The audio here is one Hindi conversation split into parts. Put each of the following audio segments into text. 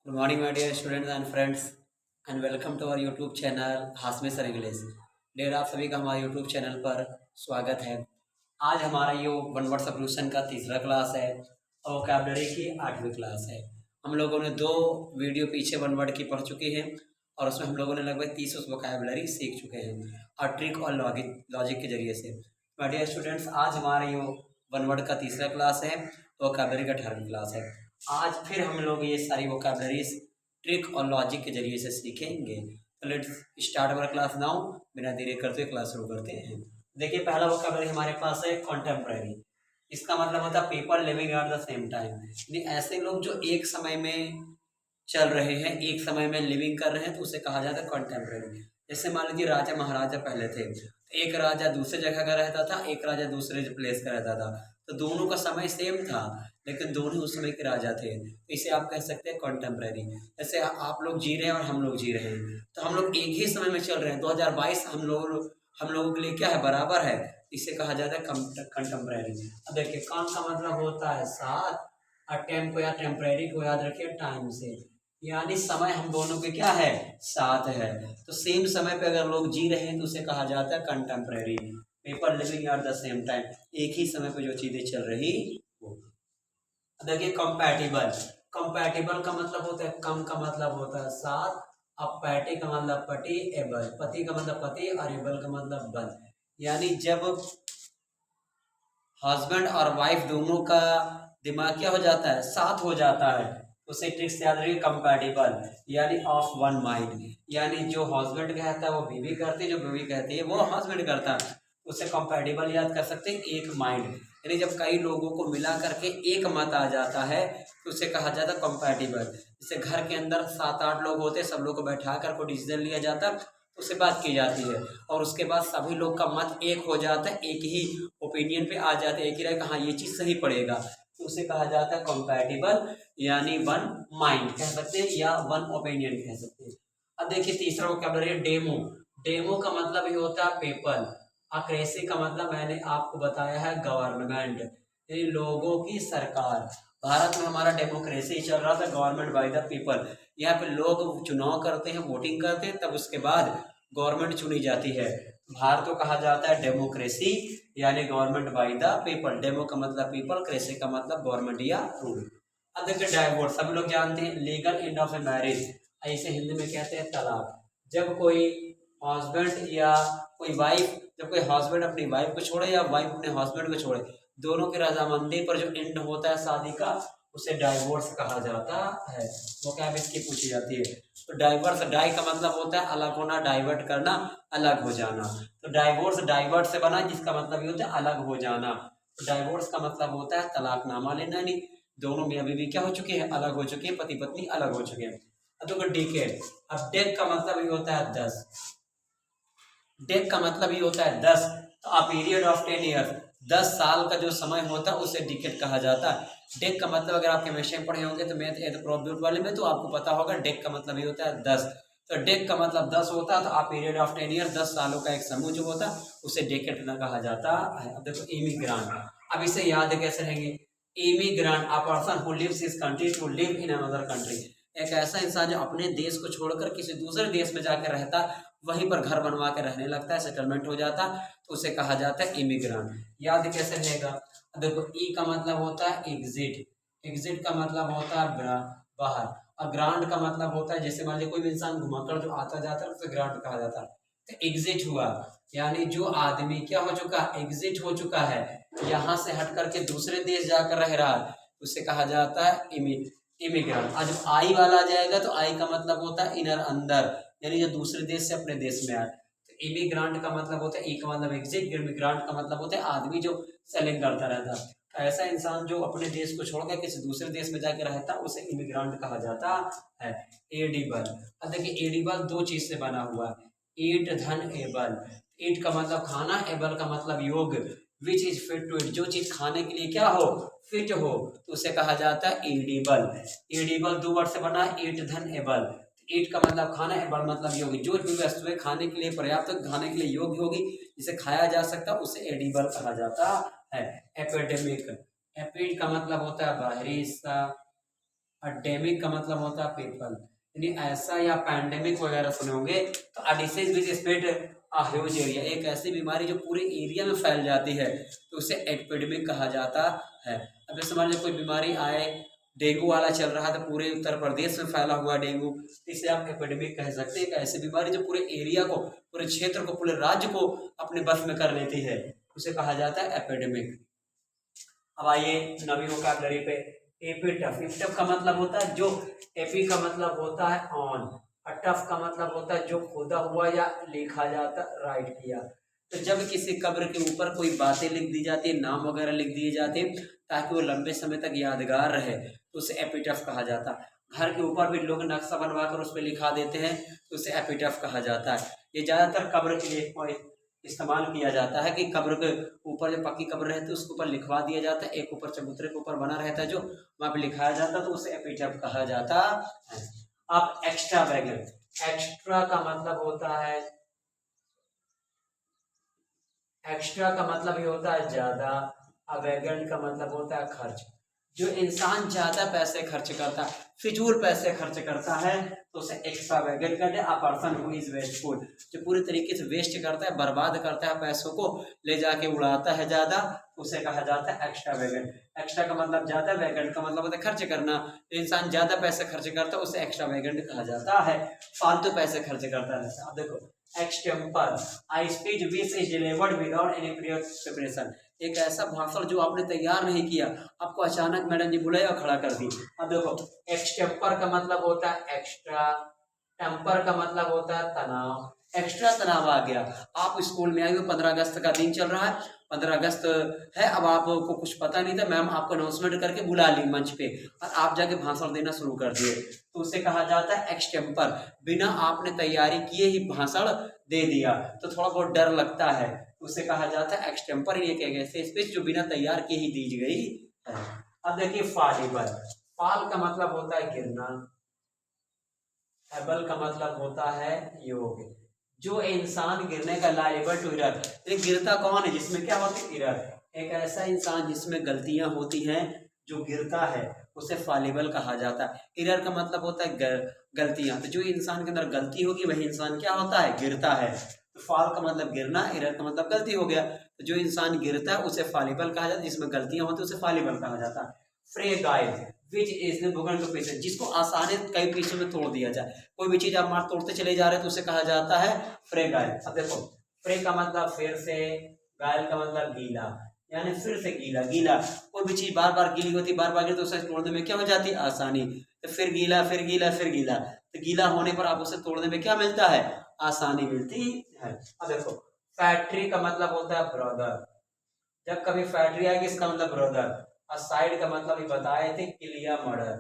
Good morning, my dear students and friends, and welcome to our YouTube channel Hashmi sir English. Der आप सभी का हमारे YouTube चैनल पर स्वागत है। आज हमारा ये वन वर्ड सॉल्यूशन का तीसरा क्लास है और वोकैबुलरी की 8वीं क्लास है। हम लोगों ने 2 वीडियो पीछे वन वर्ड की पढ़ चुके हैं और उसमें हम लोगों ने लगभग 30 वोकैबुलरी सीख चुके हैं और ट्रिक और लॉजिक के जरिए से। माय डियर स्टूडेंट्स, आज हमारा ये वन वर्ड का तीसरा क्लास है, वोकैबुलरी का 18वीं क्लास है। आज फिर हम लोग ये सारी वोकैबुलरीज ट्रिक और लॉजिक के जरिए से सीखेंगे। तो let's start our class now. बिना देरी करते हुए क्लास शुरू करते हैं। देखिए, पहला वोकैबुलरी हमारे पास है कॉन्टेम्परेरी। इसका मतलब होता है people living at the same time, यानी ऐसे लोग जो एक समय में चल रहे हैं, एक समय में लिविंग कर रहे हैं, तो उसे कहा जाता है कॉन्टेम्परेरी। जैसे मान लीजिए राजा महाराजा पहले थे, तो एक राजा दूसरे जगह का रहता था, एक राजा दूसरे प्लेस का रहता था, तो दोनों का समय सेम था लेकिन दोनों उस समय के राजा थे। इसे आप कह सकते हैं कॉन्टेम्परेरी। जैसे आप लोग जी रहे हैं और हम लोग जी रहे हैं, तो हम लोग एक ही समय में चल रहे हैं। 2022 हम लोगों के लिए क्या है, बराबर है। इसे कहा जाता है कंटेम्परेरी। अब देखिए, कौन का मतलब होता है साथ, और टेम को या टेम्परेरी को याद रखिए टाइम से, यानी समय हम दोनों के क्या है, साथ है। तो सेम समय पे अगर लोग जी रहे हैं तो उसे कहा जाता है contemporary. People living at the same time, एक ही समय पे जो चीजें चल रही हो। देखिए, कंपैटिबल। कंपैटिबल का मतलब होता है कम, का मतलब होता है साथ, अब पैटी का मतलब पति, एबल पति का मतलब पति और एबल का मतलब बल, यानी जब हस्बैंड और वाइफ दोनों का दिमाग क्या हो जाता है, साथ हो जाता है, उसे ट्रिक से याद रखिए कंपैटिबल, यानी ऑफ वन माइंड। यानी जो हस्बैंड कहता है वो बीवी करती है, जो बीवी कहती है वो हस्बैंड करता है, उसे कंपैटिबल याद कर सकते हैं, एक माइंड। यानी जब कई लोगों को मिला करके एक मत आ जाता है तो उसे कहा जाता है कंपैटिबल। जैसे घर के अंदर 7-8 लोग होते हैं, सब लोग को बैठा कर कोई डिसीजन लिया जाता है, उससे बात की जाती है और उसके बाद सभी लोग का मत एक हो जाता है, एक ही ओपिनियन पे आ जाते हैं, एक ही राय, हाँ ये चीज सही पड़ेगा, तो उसे कहा जाता है कंपैटिबल, यानी वन माइंड कह सकते हैं या वन ओपिनियन कह सकते हैं। अब देखिए, तीसरा वोकैबुलरी है डेमो। डेमो का मतलब ये होता है पीपल। अक्रेसी का मतलब मैंने आपको बताया है गवर्नमेंट, यानी लोगों की सरकार। भारत में हमारा डेमोक्रेसी चल रहा था, गवर्नमेंट बाय द पीपल। यहाँ पे लोग चुनाव करते हैं, वोटिंग करते हैं, तब उसके बाद गवर्नमेंट चुनी जाती है। भारत को कहा जाता है डेमोक्रेसी, यानी government by the people. Demo का मतलब पीपल, क्रेसी का मतलब गवर्नमेंट या रूल। अब देखिए, डाइवोर्स सभी लोग जानते हैं, legal end of a marriage, इसे हिंदी में कहते हैं तलाक। जब कोई हस्बैंड या कोई वाइफ, जब कोई हस्बैंड अपनी वाइफ को छोड़े या वाइफ अपने हस्बैंड को छोड़े, दोनों की रजामंदी पर जो एंड होता है शादी का, उसे डाइवोर्स कहा जाता है। वो क्या इसकी पूछी जाती है। तो डाइवर्स, डाई का मतलब होता है अलग होना, डाइवर्ट करना, अलग हो जाना। तो डाइवोर्स डाइवर्ट से बना, जिसका मतलब ये होता है अलग हो जाना। तो डाइवोर्स का मतलब होता है तलाकनामा लेना, नहीं दोनों में अभी भी क्या हो चुके हैं, अलग हो चुके हैं, पति पत्नी अलग हो चुके हैं। अब देखो डेकेड। अब डेक का मतलब ये होता है 10। डेक का मतलब ये होता है 10। तो अ पीरियड ऑफ 10 ईयर्स, 10 साल का जो समय होता है उसे डिकेड कहा जाता है। डेक का मतलब अगर आप केमिस्ट्री में पढ़े होंगे तो मैथ या प्रोबेबिलिटी वाले में, तो आपको पता होगा डेक का मतलब ये होता है 10। तो डेक का मतलब 10 होता है, तो अ पीरियड ऑफ 10 ईयर, 10 सालों का एक समूह जो होता है उसे डेकेड कहा जाता है। अब देखो इमिग्रांट, अब इसे याद कैसे रहेंगे। Immigrant, a person who leaves his country to live in another country, एक ऐसा इंसान जो अपने देश को छोड़कर किसी दूसरे देश में जाकर रहता, वहीं पर घर बनवा के रहने लगता है, सेटलमेंट हो जाता, तो उसे कहा जाता है इमिग्रेंट। याद कैसे रहेगा। देखो, ई का मतलब होता है एग्जिट, एग्जिट का मतलब होता है बाहर, और ग्रांट का मतलब होता है, जैसे मान लीजिए कोई भी इंसान घुमाकर जो आता जाता है उसे ग्रांट कहा जाता है। तो एग्जिट हुआ, यानी जो आदमी क्या हो चुका, एग्जिट हो चुका है, यहाँ से हट करके दूसरे देश जाकर रह रहा है, उसे कहा जाता है इमिग्रेंट। आज जब आई वाला आ जाएगा तो आई का मतलब होता है इनर, अंदर, यानी जो दूसरे देश से अपने देश में आए। तो इमिग्रांट का मतलब होता है, ई का मतलब एग्जिट, इमिग्रांट का मतलब होता है आदमी जो सेलिंग करता रहता है। तो ऐसा इंसान जो अपने देश को छोड़कर किसी दूसरे देश में जाकर रहता है उसे इमिग्रांट कहा जाता है। एडिबल। अब देखिए, एडिबल 2 चीज से बना हुआ है, ईट धन एबल। ईट का मतलब खाना, एबल का मतलब योग। Which is fit to it, जो चीज खाने के लिए क्या हो, फिट हो, तो उसे कहा जाता है एडिबल। एडिबल 2 वर्ड से बना, ईट धन एबल। ईट का मतलब खाना, एबल मतलब योगी, जो भी वस्तुएं खाने के लिए पर्याप्त, खाने के लिए योग्य होगी, जिसे खाया जा सकता है, उसे एडिबल कहा जाता है। एपिडेमिक, एपिड का मतलब होता है बाहरी हिस्सा, एडेमिक का मतलब होता है पीपल, यानी ऐसा या पैंडेमिक वगैरह सुने होंगे। तो a disease which spread a huge area, एक ऐसी बीमारी जो पूरे एरिया में फैल जाती है तो उसे एपिडेमिक कहा जाता है। अब जैसे मान लीजिए कोई बीमारी आए, डेंगू वाला चल रहा है तो पूरे उत्तर प्रदेश में फैला हुआ डेंगू, इसे आप एपिडेमिक कह सकते हैं। एक ऐसी बीमारी जो पूरे एरिया को, पूरे क्षेत्र को, पूरे राज्य को अपने बस में कर लेती है, उसे कहा जाता है एपिडेमिक। अब आइए नवी वोकैबुलरी पे, एपिटफ। एपिटफ का मतलब होता है जो, एपी का मतलब होता है ऑन, अटफ का मतलब होता है जो खोदा हुआ या लिखा जाता, राइट किया। तो जब किसी कब्र के ऊपर कोई बातें लिख दी जाती है, नाम वगैरह लिख दिए जाते हैं ताकि वो लंबे समय तक यादगार रहे, तो उसे एपिटफ कहा जाता है। घर के ऊपर भी लोग नक्शा बनवा कर उस पर लिखा देते हैं तो उसे एपिटफ कहा जाता है। ये ज़्यादातर कब्र के लिए इस्तेमाल किया जाता है कि कब्र के ऊपर जो पक्की कब्र रहती है उसके ऊपर लिखवा दिया जाता है, एक ऊपर चबूतरे के ऊपर बना रहता है जो, वहाँ पे लिखाया जाता है तो उसे एपिटफ कहा जाता है। अब एक्स्ट्रा वैगन, एक्स्ट्रा का मतलब होता है, एक्स्ट्रा का मतलब ये होता है ज्यादा, अवेगेंट का मतलब होता है खर्च। जो इंसान ज्यादा पैसे खर्च करता है, फिजूल पैसे खर्च करता है तो उसे एक्स्ट्रा वैगेंट कहते हैं। अ पर्सन हु इज वेस्टफुल, जो पूरी तरीके से वेस्ट करता है, बर्बाद करता है, पैसों को ले जाके उड़ाता है ज्यादा, उसे कहा जाता है एक्स्ट्रा वैगेंट। एक्स्ट्रा का मतलब ज्यादा, वैगेंट का मतलब होता है खर्च करना। तो इंसान ज्यादा पैसे खर्च करता है उसे एक्स्ट्रा वैगेंट कहा जाता है, फालतू पैसे खर्च करता है। अब देखो extempore, I speech which is delivered without any preparation, एक ऐसा भाषण जो आपने तैयार नहीं किया, आपको अचानक मैडम जी बुलाया और खड़ा कर दी। अब देखो एक्सटेम्पर का मतलब होता है एक्स्ट्रा, टेम्पर का मतलब होता है तनाव, एक्स्ट्रा तनाव आ गया। आप स्कूल में आए हो, 15 अगस्त का दिन चल रहा है, 15 अगस्त है, अब आपको कुछ पता नहीं था, मैम आपको अनाउंसमेंट करके बुला ली मंच पे और आप जाके भाषण देना शुरू कर दिए, तो उसे कहा जाता है एक्सटेम्पर। बिना आपने तैयारी किए ही भाषण दे दिया तो थोड़ा बहुत डर लगता है, उसे कहा जाता है एक्सटेम्पर। ये एक ऐसी स्पीच जो बिना तैयार के ही दी गई है। अब देखिए फॉलिबल, फॉल का मतलब होता है गिरना, एबल का मतलब होता है योग, जो इंसान गिरने का लायबल टू इरर, गिरता कौन है जिसमें क्या होती है इरर, एक ऐसा इंसान जिसमें गलतियां होती हैं जो गिरता है उसे फॉलिबल कहा जाता है। इरर का मतलब होता है गलतियां, तो जो इंसान के अंदर गलती होगी वही इंसान क्या होता है, गिरता है। तो फॉल का मतलब गिरना, इरर का मतलब गलती हो गया, तो जो इंसान गिरता है उसे फॉलिबल कहा जाता है, जिसमें गलतियां होती है उसे फॉलिबल कहा जाता है। Fragile which is broken to pieces, जिसको आसानी कई पीछे में तोड़ दिया जाए, कोई भी चीज आप मार तोड़ते चले जा रहे हैं तो उसे कहा जाता है फ्रेगाइल। अब देखो फ्रे का मतलब फिर से, गायल का मतलब गीला, यानी फिर से गीला। गीला कोई भी चीज बार बार गीली होती, बार बार गिर तो उसे तोड़ने में क्या हो जाती है, आसानी। तो फिर गीला, फिर गीला, फिर गीला, तो गीला होने पर आप उसे तोड़ने में क्या मिलता है, आसानी मिलती है। अब देखो फैक्ट्री का मतलब होता है ब्रदर, जब कभी फैक्ट्री आएगी इसका मतलब ब्रदर। और साइड का मतलब ही बताए थे किलिया मर्डर,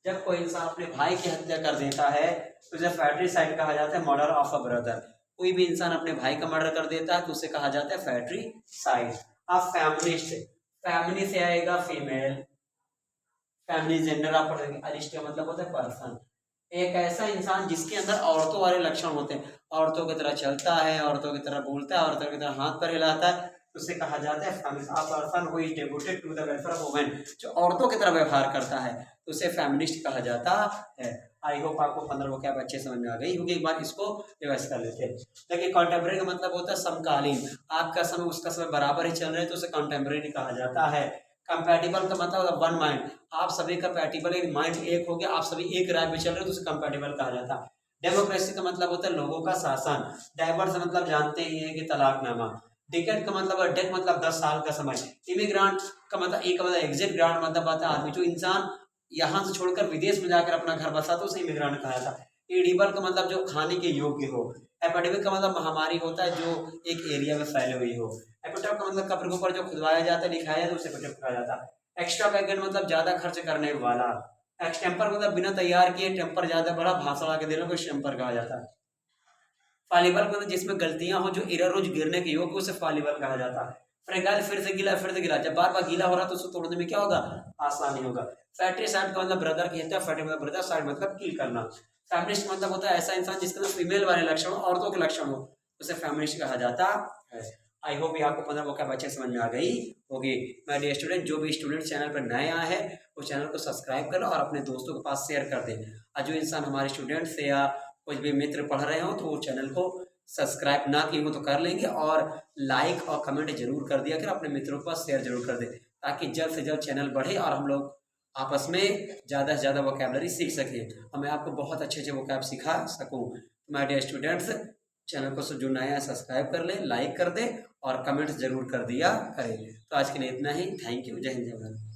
जब कोई इंसान अपने भाई की हत्या कर देता है तो उसे फैक्ट्री साइड कहा जाता है, मर्डर ऑफ अ ब्रदर। कोई भी इंसान अपने भाई का मर्डर कर देता है तो उसे कहा जाता है फैक्ट्री साइड। अब फेमिनिस्ट, फैमिली से आएगा फीमेल, फैमिली जेंडर आप पढ़ेंगे। अरिस्ट का मतलब होता है पर्सन, एक ऐसा इंसान जिसके अंदर औरतों वाले लक्षण होते हैं, औरतों की तरह चलता है, औरतों की तरह बोलता है, औरतों की तरह हाथ पर हिलाता है, उसे कहा जाता है feminist. A person who is devoted to the welfare of women, जो औरतों की तरह व्यवहार करता है तो उसे फेमिनिस्ट कहा जाता है। आई होप आपको 15 वो क्या अच्छे समझ में आ गई होगी, एक बार इसको रिवाइज कर लेते हैं। देखिए कंटेम्प्रेरी का मतलब होता है समकालीन, आपका समय उसका समय बराबर ही चल रहे हैं तो उसे कंटेम्प्रेरी कहा जाता है। कंपैटिबल का मतलब वन माइंड, आप सभी कंपैटिबल, एक माइंड एक हो गया, आप सभी एक राय में चल रहे हो तो उसे कंपैटिबल कहा जाता है। डेमोक्रेसी का मतलब होता है लोगों का शासन। डाइवर्स मतलब जानते ही हैं कि तलाकनामा। डिकेड का मतलब, डेट मतलब 10 साल का समय। इमिग्रांट का मतलब, एक मतलब एग्जिट ग्रांट मतलब आता है आदमी, जो इंसान यहाँ से छोड़कर विदेश में जाकर अपना घर बसा तो उसे इमिग्रांट कहा जाता है। एडिबल का मतलब जो खाने के योग्य हो। एपिडेमिक का मतलब महामारी होता है जो एक एरिया में फैले हुई हो। एपिटॉप का मतलब कब्र के ऊपर जो खुदवाया जाता है, लिखाया जाता है उसे एपिटॉप कहा जाता है। एक्स्ट्रा वैगन मतलब ज्यादा खर्च करने वाला। एक्सटेम्पर मतलब बिना तैयार किए, टेम्पर ज्यादा बड़ा भाषण आके देने को टेम्पर कहा जाता है। फॉलीबल मतलब जिसमें गलतियां हो, जो इरर हो, जो गिरने के योग, उसे फॉलीबल कहा जाता है। फ्रेगाइल फिर से गीला, फिर से गीला, जब बार बार गीला हो रहा तो उसको तोड़ने में क्या होगा, आसानी होगा। फैक्ट्री साइड का मतलब ब्रदर कहते हैं, फैक्ट्री मतलब ब्रदर, साइड मतलब किल करना। फेमिनिस्ट मतलब होता है ऐसा इंसान जिसके अंदर फीमेल वाले लक्षण हो, औरतों के लक्षण हो, उसे फेमिनिस्ट कहा जाता है। आई होप ये आपको 15 वोकैब अच्छे समझ में आ गई होगी। माय डियर स्टूडेंट, जो भी स्टूडेंट चैनल पर नया है वो चैनल को सब्सक्राइब कर लो और अपने दोस्तों के पास शेयर कर दें। और जो इंसान हमारे स्टूडेंट्स या कुछ भी मित्र पढ़ रहे हो तो वो चैनल को सब्सक्राइब ना किए हो तो कर लेंगे, और लाइक और कमेंट जरूर कर दिया कर, अपने मित्रों के पास शेयर जरूर कर दें, ताकि जल्द से जल्द चैनल बढ़े और हम लोग आपस में ज़्यादा से ज़्यादा वोकैबलरी सीख सकें और मैं आपको बहुत अच्छे अच्छे वोकैब सिखा सकूँ। माय डियर स्टूडेंट्स, चैनल को जो नया है सब्सक्राइब कर लें, लाइक कर दें और कमेंट्स जरूर कर दिया करें। तो आज के लिए इतना ही। Thank you. जय हिंद जय भारत।